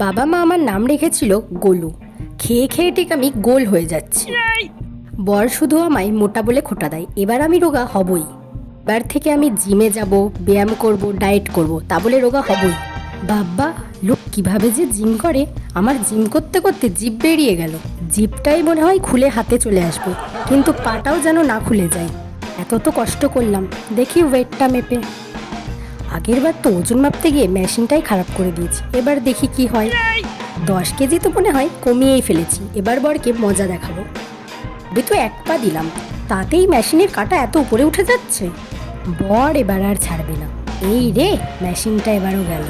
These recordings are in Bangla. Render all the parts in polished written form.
বাবা মা আমার নাম রেখেছিল গোলু। খেয়ে খেয়ে ঠিক আমি গোল হয়ে যাচ্ছি। বর শুধু আমায় মোটা বলে খোঁটা দেয়, এবার আমি রোগা হবই। এবার থেকে আমি জিমে যাব, ব্যায়াম করব, ডায়েট করব, তা বলে রোগা হবই। বাবা, লোক কিভাবে যে জিম করে! আমার জিম করতে করতে জিভ বেরিয়ে গেল। জিভটাই মনে হয় খুলে হাতে চলে আসবে, কিন্তু পাটাও যেন না খুলে যায়। এত তো কষ্ট করলাম, দেখি ওয়েটটা মেপে। আগের বার তো ওজন মাপতে গিয়ে মেশিনটাই খারাপ করে দিয়েছি, এবার দেখি কি হয়। 10 কেজি তো মনে হয় কমিয়েই ফেলেছি। এবার বরকে মজা দেখাবো। আমি তো এক পা দিলাম, তাতেই মেশিনের কাঁটা এত উপরে উঠে যাচ্ছে। বর এবার আর ছাড়বে না। এই রে, মেশিনটা এবারও গেল।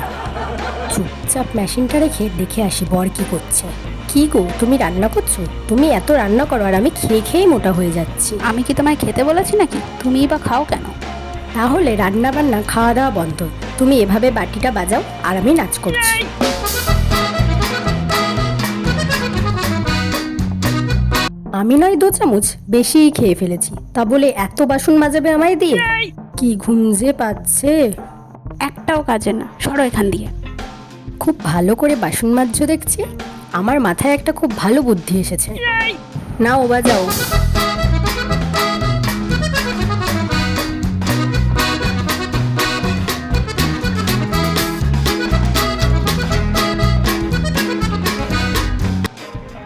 চুপচাপ মেশিনটা রেখে দেখে আসি বর কি করছে। কি গো, তুমি রান্না করছো? তুমি এত রান্না করো আর আমি খেয়ে খেয়ে মোটা হয়ে যাচ্ছি। আমি কি তোমায় খেতে বলেছি নাকি? তুমিই বা খাও কেন? তাহলে রান্না বান্না খাওয়া দাওয়া বন্ধ। তুমি এভাবে বাটিটা বাজাও আর আমি নাচ করছি। আমি নয় 2 চামচ বেশিই খেয়ে ফেলেছি, তা বলে এত বাসন মাজাবে আমায় দিয়ে? কি ঘুম যে পাচ্ছে। একটাও কাজে না, সরো এখান দিয়ে। খুব ভালো করে বাসন মাজছো দেখছি। আমার মাথায় একটা খুব ভালো বুদ্ধি এসেছে। নাও বাজাও।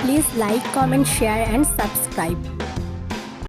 Please like, comment, share and subscribe.